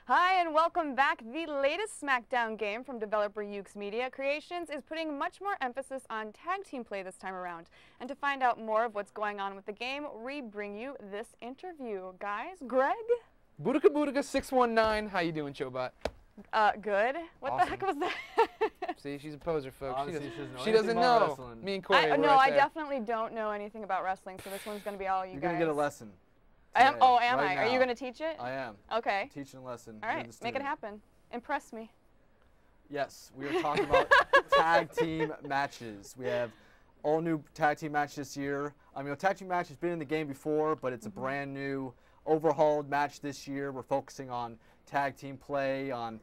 Hi and welcome back. The latest SmackDown game from developer Ukes Media Creations is putting much more emphasis on tag team play this time around. And to find out more of what's going on with the game, we bring you this interview. Guys, Greg? Boudica Boudica 619, how you doing, Chobot? Good. What Awesome. the heck was that? See, she's a poser, folks. Honestly, She doesn't know. Me and Corey, No, right I definitely don't know anything about wrestling, so this one's going to be all you guys. You're going to get a lesson. Am Right I? now. Are you going to teach it? I am. Okay. Teaching a lesson. All right, make it happen. Impress me. Yes, we are talking about tag team matches. We have all new tag team matches this year. Tag team match has been in the game before, but it's a brand new overhauled match this year. We're focusing on tag team play, on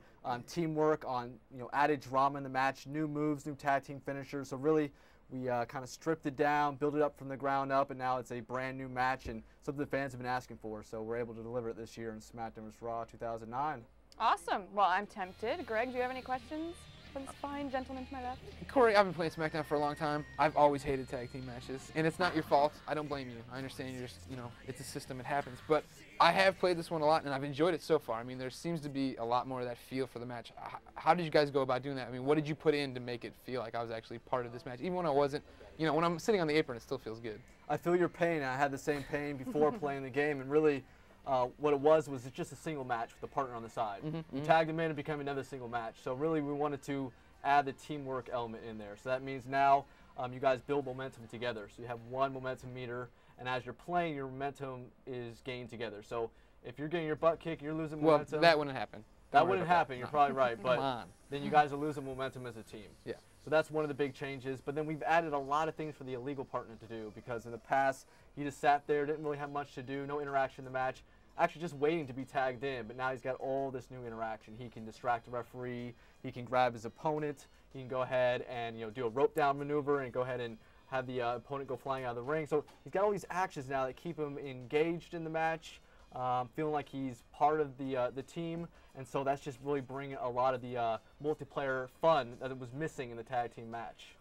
teamwork, on added drama in the match, new moves, new tag team finishers. So really, we kind of stripped it down, built it up from the ground up, and now it's a brand new match and something the fans have been asking for. So we're able to deliver it this year in SmackDown vs. Raw 2009. Awesome. Well, I'm tempted. Greg, do you have any questions for this fine gentleman to my left? Corey, I've been playing SmackDown for a long time. I've always hated tag team matches, and it's not your fault. I don't blame you. I understand you're just, it's a system, it happens. But I have played this one a lot, and I've enjoyed it so far. There seems to be a lot more of that feel for the match. How did you guys go about doing that? What did you put in to make it feel like I was actually part of this match? Even when I wasn't, when I'm sitting on the apron, it still feels good. I feel your pain. I had the same pain before playing the game, and really what it was just a single match with a partner on the side. You tagged them in and became another single match. So really we wanted to add the teamwork element in there. So that means now you guys build momentum together. So you have one momentum meter, and as you're playing, your momentum is gained together. So if you're getting your butt kicked, you're losing momentum. Well, that wouldn't happen. That wouldn't happen. You're probably right. But then you guys are losing momentum as a team. Yeah. So that's one of the big changes. But then we've added a lot of things for the illegal partner to do, because in the past, he just sat there, didn't really have much to do, no interaction in the match, actually just waiting to be tagged in. But now he's got all this new interaction. He can distract the referee. He can grab his opponent. He can go ahead and do a rope down maneuver and go ahead and have the opponent go flying out of the ring. So he's got all these actions now that keep him engaged in the match, feeling like he's part of the team. And so that's just really bringing a lot of the multiplayer fun that it was missing in the tag team match.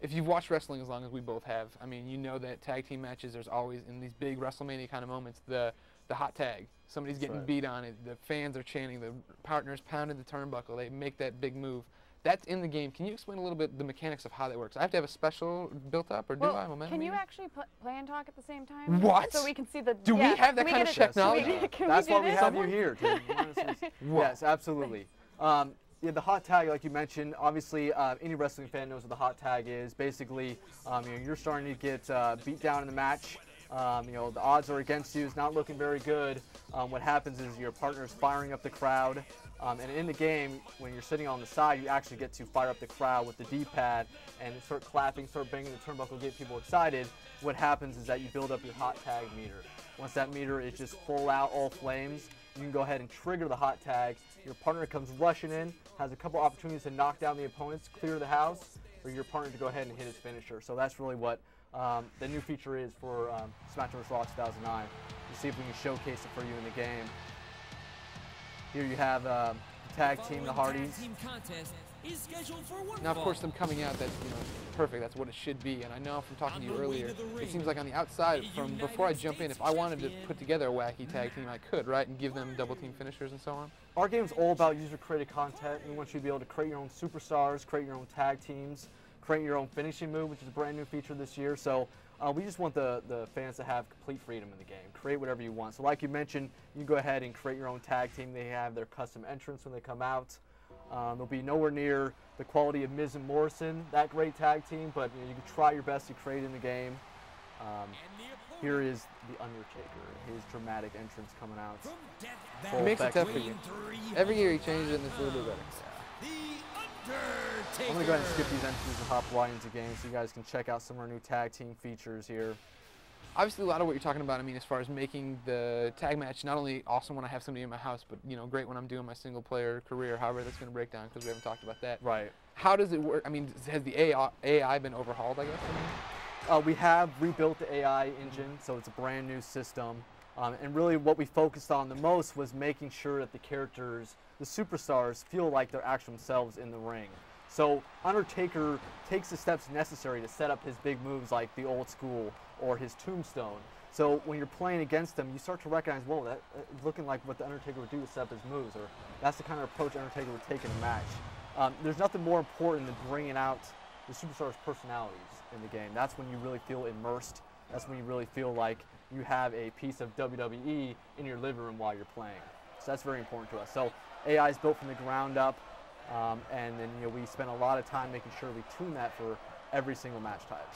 If you've watched wrestling as long as we both have, you know that tag team matches, there's always, in these big WrestleMania kind of moments, the hot tag. Somebody's getting beat on it. The fans are chanting. The partner's pounding the turnbuckle. They make that big move. That's in the game. Can you explain a little bit the mechanics of how that works? I have to have a special built up, or do I? Momentum can you meter? actually play and talk at the same time? What? So we can see the. Do we have that kind of technology? That's why we have you here. Yes, absolutely. The hot tag, like you mentioned, obviously any wrestling fan knows what the hot tag is. Basically, you're starting to get beat down in the match. The odds are against you. It's not looking very good. What happens is your partner's firing up the crowd. And in the game, when you're sitting on the side, you actually get to fire up the crowd with the D-pad and start clapping, start banging the turnbuckle, get people excited. What happens is that you build up your hot tag meter. Once that meter is just full out, all flames, you can go ahead and trigger the hot tag. Your partner comes rushing in, has a couple opportunities to knock down the opponents, clear the house, for your partner to go ahead and hit his finisher. So that's really what the new feature is for SmackDown vs. Raw 2009. We'll see if we can showcase it for you in the game. Here you have the tag team, the Hardys. Now, of course, them coming out, that's perfect. That's what it should be. And I know from talking to you earlier, it seems like on the outside, from before I jump in, if I wanted to put together a wacky tag team, I could, right? And give them double team finishers and so on. Our game's all about user-created content. We want you to be able to create your own superstars, create your own tag teams, create your own finishing move, which is a brand new feature this year. So we just want the fans to have complete freedom in the game. Create whatever you want. So like you mentioned, you can go ahead and create your own tag team. They have their custom entrance when they come out. They'll be nowhere near the quality of Miz and Morrison, that great tag team, but you can try your best to create in the game. Here is The Undertaker, his dramatic entrance coming out. It makes it tough for you. Every year he changes it and it's a little bit better. I'm going to go ahead and skip these entries and hop right into games so you guys can check out some of our new tag team features here. Obviously, a lot of what you're talking about, as far as making the tag match not only awesome when I have somebody in my house, but, great when I'm doing my single-player career, however that's going to break down, because we haven't talked about that. Right. How does it work? Has the AI been overhauled, I guess? We have rebuilt the AI engine, so it's a brand new system. And really what we focused on the most was making sure that the characters, the superstars, feel like they're actual themselves in the ring. So Undertaker takes the steps necessary to set up his big moves like the old school or his tombstone. So when you're playing against them, you start to recognize, whoa, that's looking like what the Undertaker would do to set up his moves, or that's the kind of approach Undertaker would take in a match. There's nothing more important than bringing out the superstars' personalities in the game. That's when you really feel immersed. That's when you really feel like you have a piece of WWE in your living room while you're playing. So that's very important to us. So AI is built from the ground up, and then we spend a lot of time making sure we tune that for every single match type.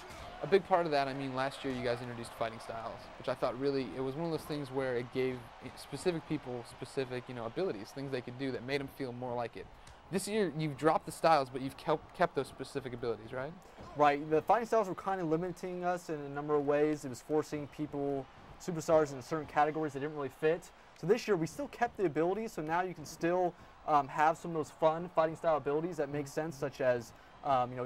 A big part of that, I mean, last year you guys introduced fighting styles, which I thought really, it was one of those things where it gave specific people specific, abilities, things they could do that made them feel more like it. This year, you've dropped the styles, but you've kept those specific abilities, right? Right. The fighting styles were kind of limiting us in a number of ways. It was forcing people, superstars in certain categories that didn't really fit. So this year, we still kept the abilities, so now you can still have some of those fun fighting style abilities that make sense, such as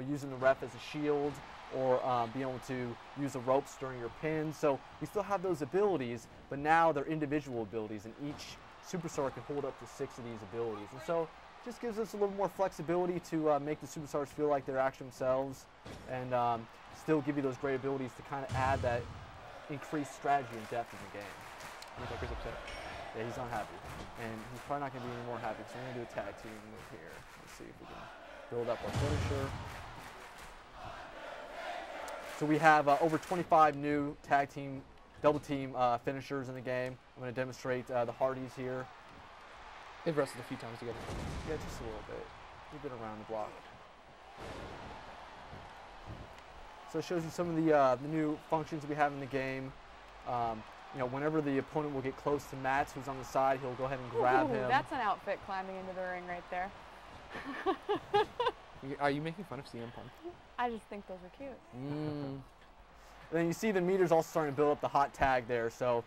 using the ref as a shield, or being able to use the ropes during your pins. So we still have those abilities, but now they're individual abilities, and each superstar can hold up to 6 of these abilities. And so it just gives us a little more flexibility to make the superstars feel like they're actually themselves, and still give you those great abilities to kind of add that increased strategy and depth in the game. Undertaker's upset. Yeah, he's unhappy, and he's probably not going to be any more happy, so we're going to do a tag team move here. Let's see if we can build up our finisher. So we have over 25 new tag team, double team finishers in the game. I'm going to demonstrate the Hardys here. They've wrestled a few times together. Yeah, just a little bit. We've been around the block. So it shows you some of the new functions we have in the game. Whenever the opponent will get close to Matt, who's on the side, he'll go ahead and grab him. That's an outfit climbing into the ring right there. Are you making fun of CM Punk? I just think those are cute. And then you see the meters also starting to build up the hot tag there. So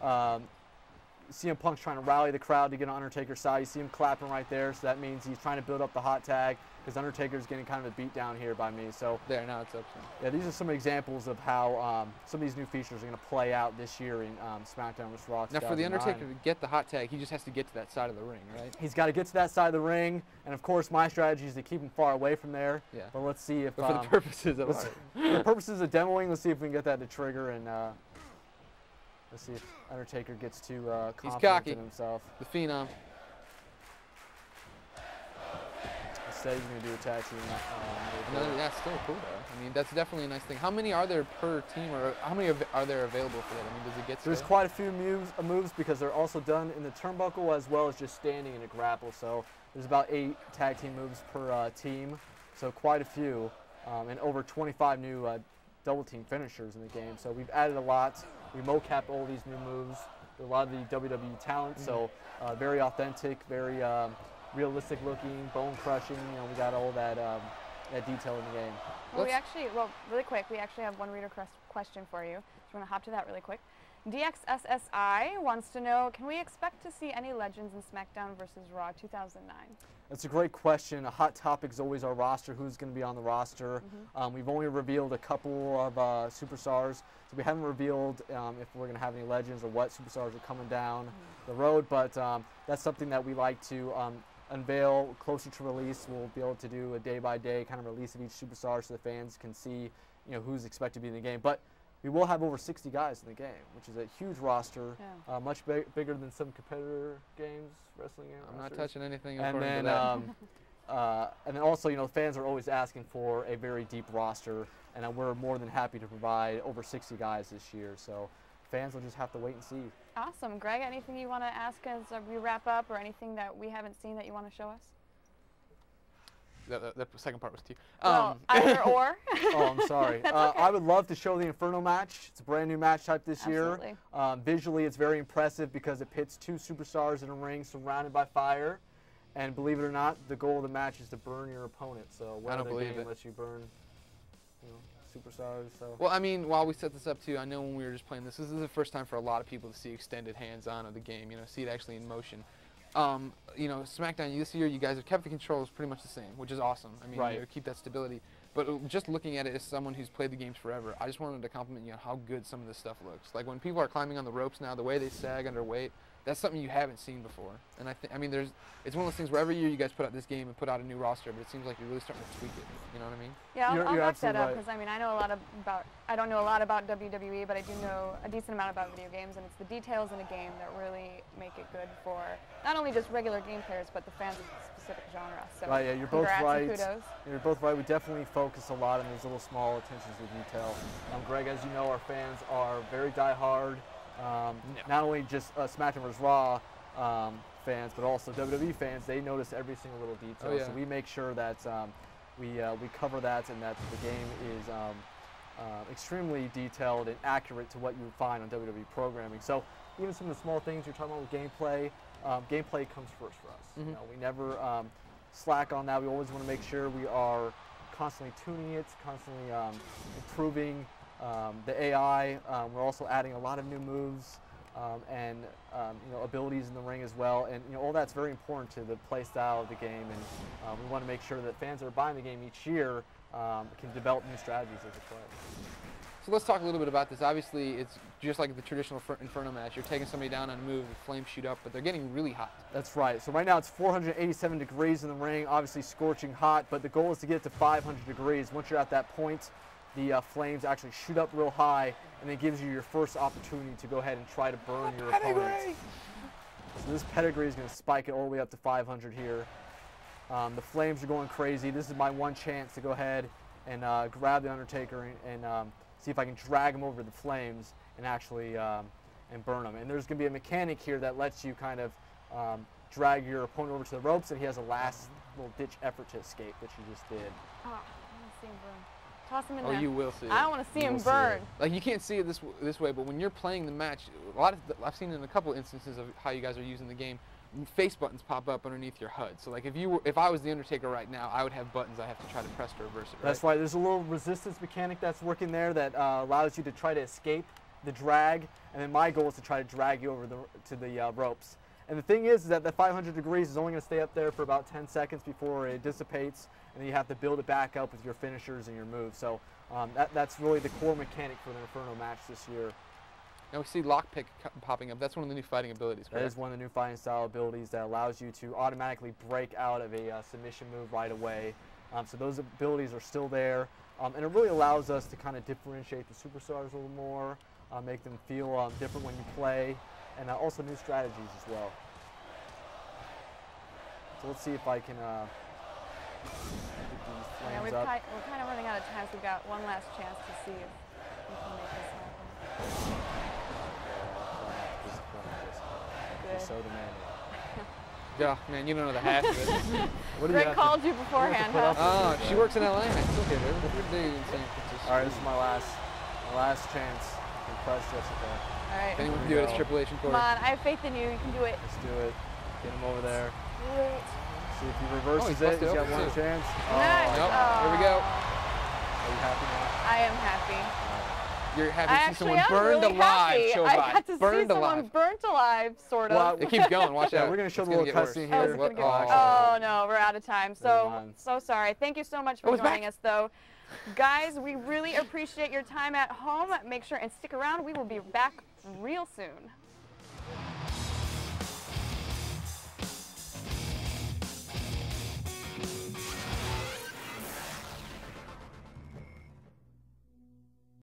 CM Punk's trying to rally the crowd to get on Undertaker's side. You see him clapping right there, so that means he's trying to build up the hot tag, because Undertaker's getting kind of a beat down here by me. So there, now it's up. Yeah, these are some examples of how some of these new features are going to play out this year in SmackDown vs. Raw 2009. Now, for the Undertaker to get the hot tag, he just has to get to that side of the ring, right? He's got to get to that side of the ring, and of course, my strategy is to keep him far away from there. Yeah. But let's see if but for the purposes of for the purposes of demoing, let's see if we can get that to trigger, and let's see if Undertaker gets too confident in himself. The Phenom. Instead, he's going to do a tag team. That's still cool, though. I mean, that's definitely a nice thing. How many are there per team, or how many are there available for that? I mean, does it get There's quite a few moves because they're also done in the turnbuckle as well as just standing in a grapple. So there's about 8 tag team moves per team, so quite a few, and over 25 new double team finishers in the game. So we've added a lot. We mocapped all these new moves. A lot of the WWE talent, so very authentic, very realistic looking, bone crushing. We got all that detail in the game. Well, really quick, we actually have one reader question for you. So we're gonna hop to that really quick. DXSSI wants to know, can we expect to see any legends in SmackDown vs. Raw 2009? That's a great question. A hot topic is always our roster, who's going to be on the roster. We've only revealed a couple of superstars, so we haven't revealed if we're going to have any legends or what superstars are coming down the road, but that's something that we like to unveil closer to release. We'll be able to do a day-by-day kind of release of each superstar so the fans can see who's expected to be in the game. But we will have over 60 guys in the game, which is a huge roster, much bigger than some competitor games, wrestling games. I'm not touching anything. And then, and then also, fans are always asking for a very deep roster, and we're more than happy to provide over 60 guys this year. So fans will just have to wait and see. Awesome. Greg, anything you want to ask as we wrap up, or anything that we haven't seen that you want to show us? The second part was to you. Well, either or. Oh, I'm sorry. That's okay. I would love to show the Inferno match. It's a brand new match type this Absolutely. year. Visually, it's very impressive because it pits 2 superstars in a ring surrounded by fire. And believe it or not, the goal of the match is to burn your opponent. So I don't believe it. Unless you burn, superstars. So. Well, I mean, while we set this up too, I know when we were just playing this is the first time for a lot of people to see extended hands-on of the game. See it actually in motion. SmackDown this year, you guys have kept the controls pretty much the same, which is awesome. I mean, keep that stability. But just looking at it as someone who's played the games forever, I just wanted to compliment you on how good some of this stuff looks. Like when people are climbing on the ropes now, the way they sag under weight, that's something you haven't seen before. And I mean, it's one of those things where every year you guys put out this game and put out a new roster, but it seems like you're really starting to tweak it. You know what I mean? Yeah, I'll back that up right. because I mean I don't know a lot about WWE, but I do know a decent amount about video games, and it's the details in a game that really make it good for not only just regular game players, but the fans of a specific genre. So right, yeah, you're both right. Kudos. You're both right. We definitely focus a lot on those little small attentions to detail. Greg, as you know, our fans are very diehard. Not only just SmackDown vs. Raw fans, but also WWE fans. They notice every single little detail. Oh, yeah. So we make sure that we cover that, and that the game is extremely detailed and accurate to what you would find on WWE programming. So even some of the small things you're talking about with gameplay, gameplay comes first for us. Mm-hmm. You know, we never slack on that. We always want to make sure we are constantly tuning it, constantly improving the AI. We're also adding a lot of new moves and abilities in the ring as well, and all that's very important to the play style of the game. And we want to make sure that fans that are buying the game each year can develop new strategies as they play. So let's talk a little bit about this. Obviously, it's just like the traditional Inferno match. You're taking somebody down on a move, the flames shoot up, but they're getting really hot. That's right. So right now it's 487 degrees in the ring, obviously scorching hot, but the goal is to get to 500 degrees. Once you're at that point, the flames actually shoot up real high, and it gives you your first opportunity to go ahead and try to burn your opponent. So this pedigree is going to spike it all the way up to 500 here. The flames are going crazy. This is my one chance to go ahead and grab the Undertaker and see if I can drag him over the flames and actually and burn him. And there's going to be a mechanic here that lets you kind of drag your opponent over to the ropes, and he has a last little ditch effort to escape, which he just did. Oh, I want to see him burn. Toss him in there. Oh, you will see it. I don't want to see him burn. Like, you can't see it this way, but when you're playing the match, I've seen in a couple instances of how you guys are using the game, face buttons pop up underneath your HUD. So like if I was the Undertaker right now, I would have buttons I have to try to press to reverse it. Right? That's right. There's a little resistance mechanic that's working there that allows you to try to escape the drag, and then my goal is to try to drag you over to the ropes. And the thing is that the 500 degrees is only going to stay up there for about 10 seconds before it dissipates, and then you have to build it back up with your finishers and your moves. So that's really the core mechanic for the Inferno match this year. Now we see lockpick popping up. That's one of the new fighting abilities, correct? That is one of the new fighting style abilities that allows you to automatically break out of a submission move right away. So those abilities are still there, and it really allows us to kind of differentiate the superstars a little more, make them feel different when you play, and also new strategies as well. So let's see if I can get these flames up. We're kind of running out of time, so we've got one last chance to see if we can make this happen. You're so demanding. Yeah, man, you don't know the half of it. What do you Greg have called to, you beforehand, huh? Oh, she works in LA. I still get her. What do you do in San Francisco? All right, this is my last chance to impress Jessica. All right. If anyone can do it, it's Triple H and Corey. Come on, I have faith in you. You can do it. Let's do it. Get him over there. Do it. See if he reverses he's it. busted He's got open, one too. chance. Nice. Nope. Oh. Here we go. Are you happy now? I am happy. You're happy I to see actually someone am burned really alive. happy. Show I live. got to see Burned someone alive. burnt alive, sort of. Well, It keeps going. Watch Yeah, out. we're going to show It's the gonna little get worse. cutscene Oh, here. it's gonna get Oh. worse. Oh no, we're out of time. Never So mind. sorry. Thank you so much for Oh, it's joining back. us, though. Guys, we really appreciate your time at home. Make sure and stick around. We will be back real soon.